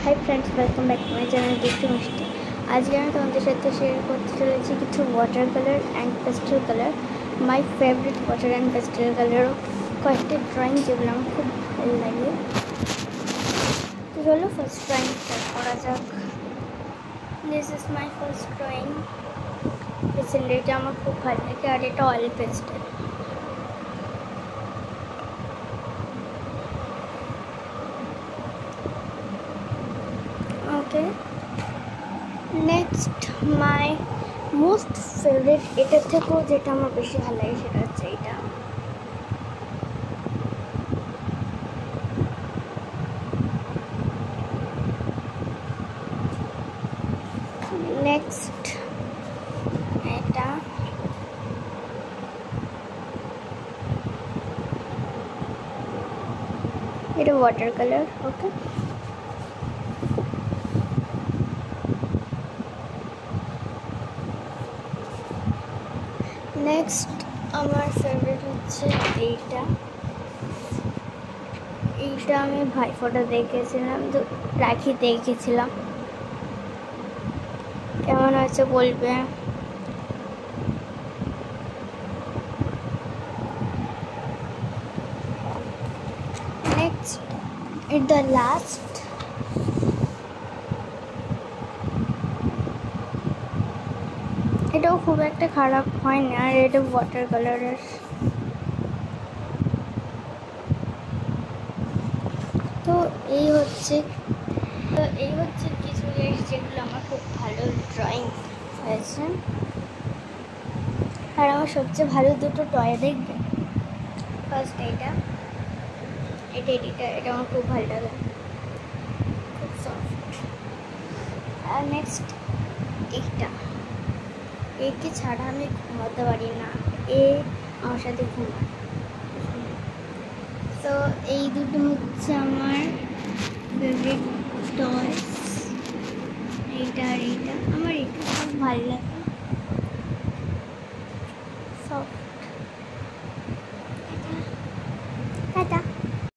Hi friends, welcome back to my channel Dipti Mishti. आज के मैं तुम्हारे साथ शेयर करते चलेছি কিছু water colour and pastel colour, my favourite water and pastel colour কয়েকটা ড্রয়িং যেগুলো আমার খুব ভালো লাগে। তো চলো ফার্স্ট ড্রয়িং স্টার্ট করা যাক। This is my first drawing. পেস্টেলটা আমার খুব ভালো লাগে আর এটা oil pastel. Okay, next my most favourite, এটার থেকেও যেটা আমার বেশি ভালো লাগে সেটা হচ্ছে এটা। নেক্সট এটা, এটা ওয়াটার কালার। ওকে, নেক্সট আমার ফেভারিট হচ্ছে এইটা। এইটা আমি ভাইফোঁটা দেখেছিলাম, তো রাখি দেখেছিলাম, কেমন হয়েছে বলবে। নেক্সট দ্য লাস্ট, এটাও খুব একটা খারাপ হয় না, আর এটা ওয়াটার কালারের। তো এই হচ্ছে কিছু জিনিস যেগুলো আমার খুব ভালো ড্রয়িং হয়েছে। আর আমার সবচেয়ে ভালো দুটো টয় দেখবে। ফার্স্ট এটা আমার খুব ভালো লাগে, খুব সফট। আর নেক্সট একে ছাড়া আমি ঘুমাতে পারি না, এ আমার সাথে ঘুমায়। তো এই দুটো হচ্ছে আমার ফেভারিট টয়স। এইটা আর এইটা আমার এটা খুব ভালো লাগে।